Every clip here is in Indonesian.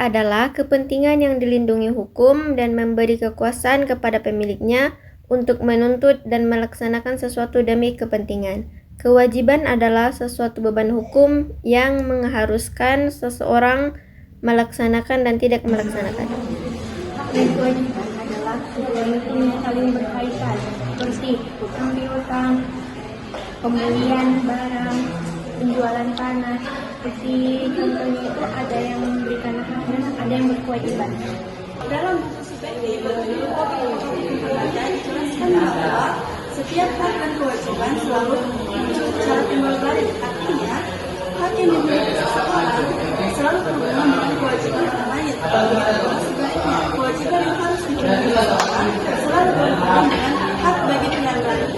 adalah kepentingan yang dilindungi hukum dan memberi kekuasaan kepada pemiliknya untuk menuntut dan melaksanakan sesuatu demi kepentingan. Kewajiban adalah sesuatu beban hukum yang mengharuskan seseorang melaksanakan dan tidak melaksanakan. Hak dan kewajiban adalah sebuah hukum yang saling berkaitan, seperti hutang piutang, pembelian barang, penjualan tanah. Seperti contohnya itu ada yang memberikan hak dan ada yang berkewajiban. Dalam buku PDIP dijelaskan bahwa setiap hak dan kewajiban selalu muncul secara timbal balik. Artinya, hak yang dimiliki seseorang selalu berhubungan dengan kewajiban orang lain. Sebaliknya, kewajiban yang harus dimiliki seseorang selalu berhubungan dengan hak bagi pihak lain.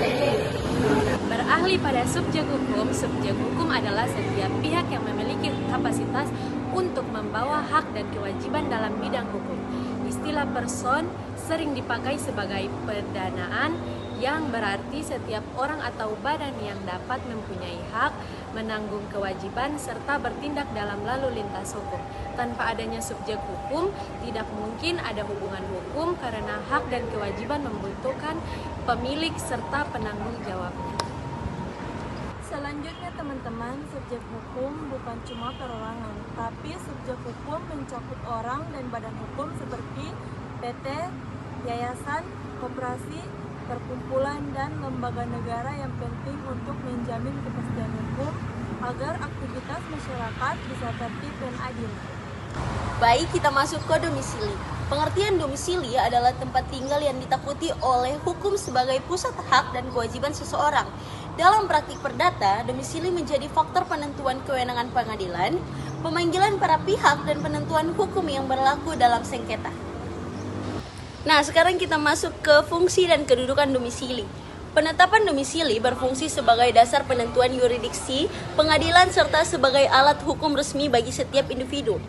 Berahli pada subjek hukum adalah setiap pihak yang memiliki kapasitas untuk membawa hak dan kewajiban dalam bidang hukum. Istilah person sering dipakai sebagai pendanaan yang berarti setiap orang atau badan yang dapat mempunyai hak, menanggung kewajiban, serta bertindak dalam lalu lintas hukum. Tanpa adanya subjek hukum, tidak mungkin ada hubungan hukum karena hak dan kewajiban membutuhkan pemilik serta penanggung jawabnya. Selanjutnya teman-teman, subjek hukum bukan cuma perorangan, tapi subjek hukum mencakup orang dan badan hukum seperti PT, yayasan, koperasi, perkumpulan, dan lembaga negara yang penting untuk menjamin kepastian hukum agar aktivitas masyarakat bisa tertib dan adil. Baik, kita masuk ke domisili. Pengertian domisili adalah tempat tinggal yang ditakuti oleh hukum sebagai pusat hak dan kewajiban seseorang. Dalam praktik perdata, domisili menjadi faktor penentuan kewenangan pengadilan, pemanggilan para pihak, dan penentuan hukum yang berlaku dalam sengketa. Nah, sekarang kita masuk ke fungsi dan kedudukan domisili. Penetapan domisili berfungsi sebagai dasar penentuan yurisdiksi pengadilan serta sebagai alat hukum resmi bagi setiap individu.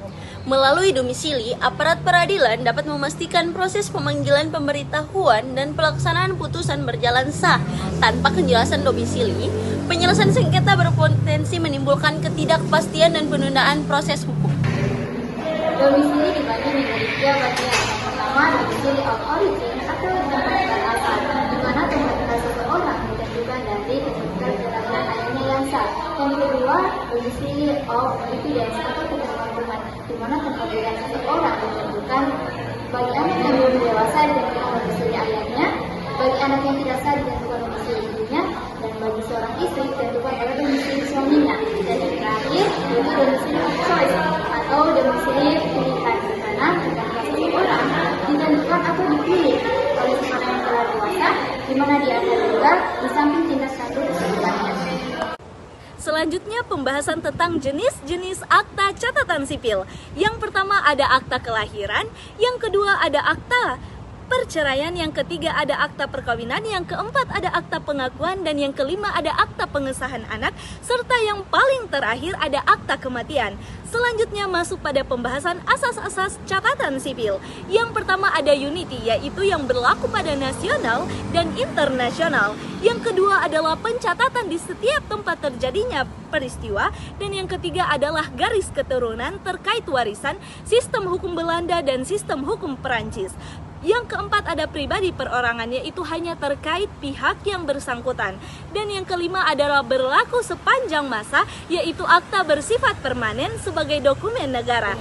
Melalui domisili, aparat peradilan dapat memastikan proses pemanggilan pemberitahuan dan pelaksanaan putusan berjalan sah. Tanpa kejelasan domisili, penyelesaian sengketa berpotensi menimbulkan ketidakpastian dan penundaan proses hukum. Domisili dibagi menjadi 3 bagian. Yang pertama, domisili of origin atau tempat tinggal asal, di mana tempat tinggal seseorang ditentukan dari ketentuan kelahiran ayahnya yang sah. Yang kedua, domisili of evidence atau ketergantungan, di mana tempat tinggal seseorang ditentukan bagi anak yang belum dewasa ditentukan domisili ayahnya, bagi anak yang tidak sah ditentukan domisili ibunya, dan bagi seorang istri ditentukan oleh domisili suaminya. Dan yang terakhir, yaitu domisili of choice atau domisili pilihan, di mana tempat seseorang ditentukan atau dipilih oleh seseorang yang telah dewasa, di mana dia akan tinggal di samping tingkat satu keseluruhannya. Selanjutnya pembahasan tentang jenis-jenis akta catatan sipil. Yang pertama ada akta kelahiran, yang kedua ada akta perceraian, yang ketiga ada akta perkawinan, yang keempat ada akta pengakuan, dan yang kelima ada akta pengesahan anak, serta yang paling terakhir ada akta kematian. Selanjutnya masuk pada pembahasan asas-asas catatan sipil. Yang pertama ada unity, yaitu yang berlaku pada nasional dan internasional. Yang kedua adalah pencatatan di setiap tempat terjadinya peristiwa. Dan yang ketiga adalah garis keturunan terkait warisan, sistem hukum Belanda dan sistem hukum Perancis. Yang keempat ada pribadi perorangan, yaitu hanya terkait pihak yang bersangkutan. Dan yang kelima adalah berlaku sepanjang masa, yaitu akta bersifat permanen sebagai dokumen negara.